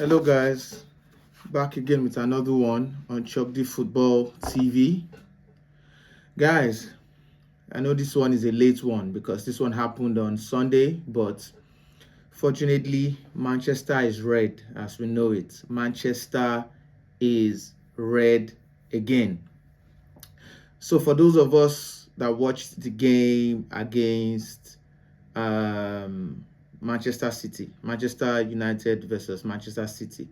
Hello guys, back again with another one on Chukd Football TV. Guys, I know this one is a late one because this one happened on Sunday, but fortunately Manchester is red as we know it. Manchester is red again. So for those of us that watched the game against Manchester City, Manchester United versus Manchester City,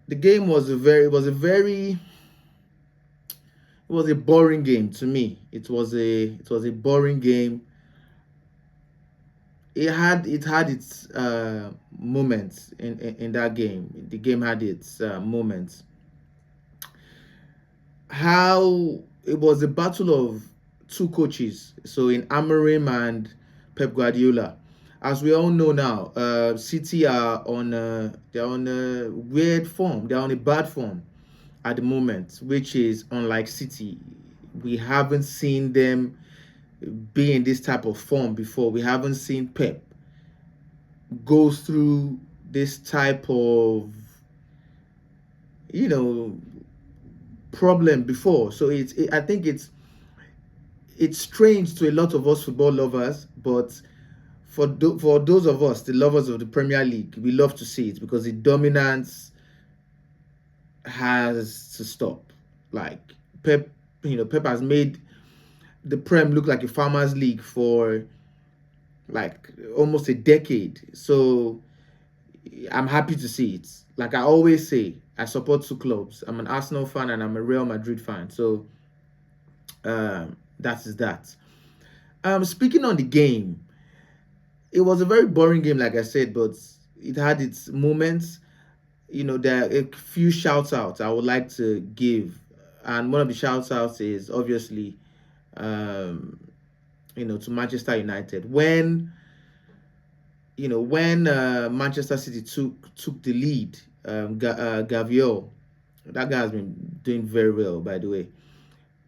the game was a boring game to me. It was a boring game. It had its moments in that game. The game had its moments. How it was a battle of two coaches. So in Amorim and Pep Guardiola. As we all know now, City are on they're on a weird form. They're on a bad form at the moment, which is unlike City. We haven't seen them be in this type of form before. We haven't seen Pep go through this type of, you know, problem before. So I think it's strange to a lot of us football lovers, but for those of us, the lovers of the Premier League, we love to see it because the dominance has to stop. Like Pep has made the Prem look like a farmers league for like almost a decade. So I'm happy to see it. Like I always say, I support two clubs. I'm an Arsenal fan and I'm a Real Madrid fan. So that is that. Speaking on the game, it was a very boring game, like I said, but it had its moments. There are a few shout outs I would like to give. And one of the shout outs is obviously um, to Manchester United. When Manchester City took the lead, Gaviol, that guy has been doing very well, by the way.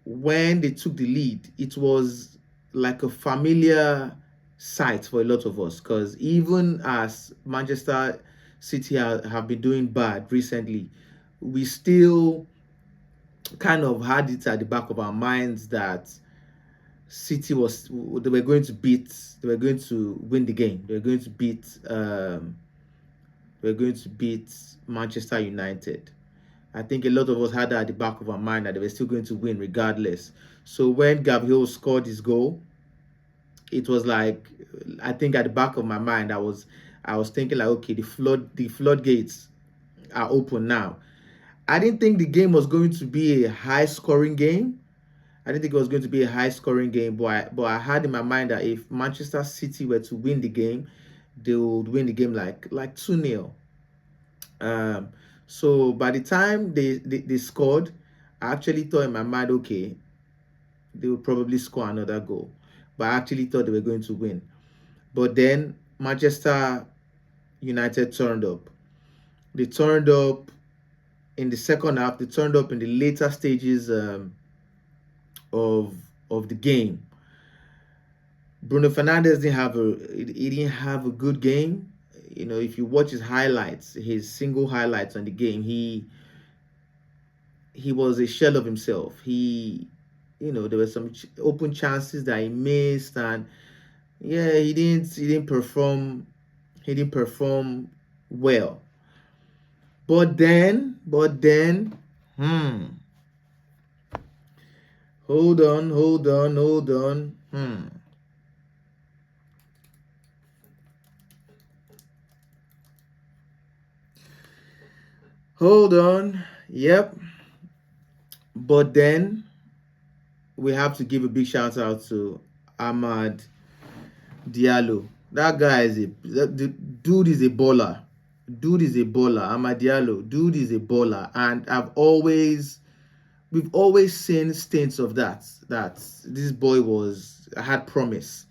When they took the lead, it was like a familiar sight for a lot of us because even as Manchester City have been doing bad recently, we still kind of had it at the back of our minds that City were going to win the game. They were going to beat Manchester United. I think a lot of us had that at the back of our mind that they were still going to win regardless. So when Gabriel scored his goal, it was like, I think at the back of my mind, I was thinking like, okay, the floodgates are open now. I didn't think the game was going to be a high scoring game. I didn't think it was going to be a high scoring game, but I had in my mind that if Manchester City were to win the game, they would win the game like 2-0. So by the time they scored, I actually thought in my mind, okay, they would probably score another goal. But I actually thought they were going to win. But then Manchester United turned up. They turned up in the second half. They turned up in the later stages of the game. Bruno Fernandes didn't have a good game. If you watch his highlights, his single highlights on the game, he was a shell of himself. There were some open chances that he missed, and yeah, he didn't perform. He didn't perform well. But then, hold on. Hold on. Yep. But then we have to give a big shout out to Amad Diallo. That guy the dude is a baller. Amad Diallo, dude is a baller, and we've always seen stints of that this boy had promise.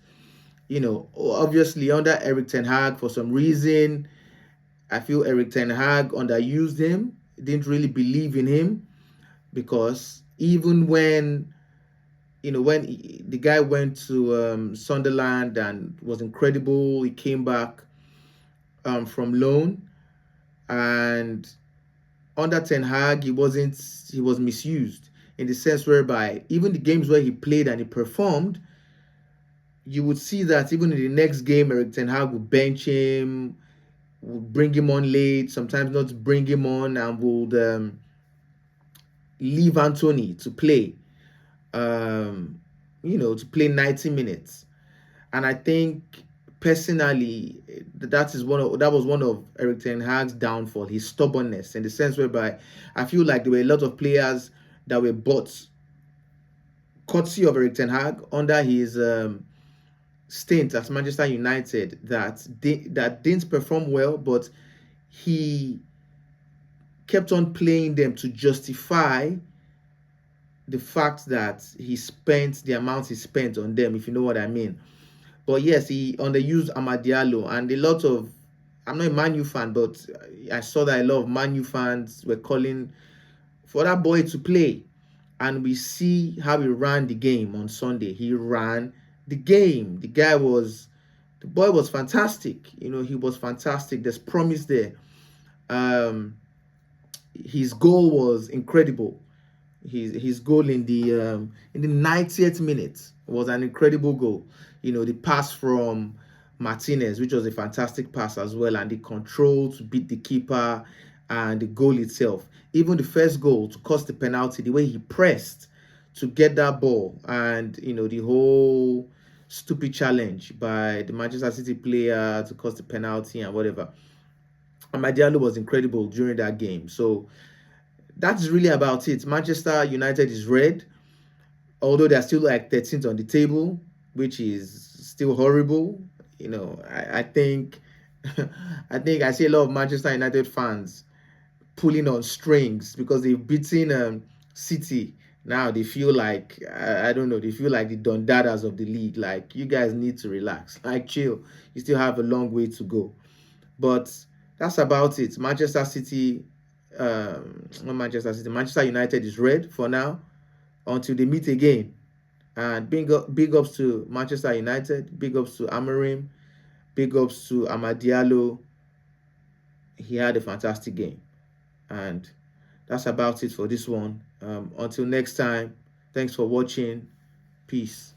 Obviously under Eric Ten Hag, for some reason, I feel Eric Ten Hag underused him, didn't really believe in him, because even when the guy went to Sunderland and was incredible, he came back from loan. And under Ten Hag, he was misused in the sense whereby even the games where he played and he performed, you would see that even in the next game, Eric Ten Hag would bench him, would bring him on late, sometimes not bring him on, and would leave Anthony to play, to play 90 minutes. And I think personally, that was one of Eric Ten Hag's downfall, his stubbornness, in the sense whereby I feel like there were a lot of players that were bought courtesy of Eric Ten Hag under his stint at Manchester United that didn't perform well, but he kept on playing them to justify the fact that he spent the amount he spent on them, if you know what I mean. But yes, he underused Amad Diallo, and a lot of, I'm not a Man U fan, but I saw that a lot of Man U fans were calling for that boy to play. And we see how he ran the game on Sunday. He ran the game. The boy was fantastic. He was fantastic. There's promise there. His goal was incredible. His goal in the 90th minute was an incredible goal. The pass from Martinez, which was a fantastic pass as well, and the control to beat the keeper, and the goal itself. Even the first goal to cost the penalty, the way he pressed to get that ball, and the whole stupid challenge by the Manchester City player to cost the penalty and whatever. And Diallo was incredible during that game. So that's really about it. Manchester United is red, although they're still like 13th on the table, which is still horrible. I think I see a lot of Manchester United fans pulling on strings because they've beaten City. Now they feel like, I don't know, they feel like the Dondadas of the league. Like, you guys need to relax, like, chill. You still have a long way to go. But that's about it. Manchester United is red for now until they meet again. And big ups to Manchester United, big ups to Amorim, big ups to Amad Diallo. He had a fantastic game. And that's about it for this one. Until next time, thanks for watching. Peace.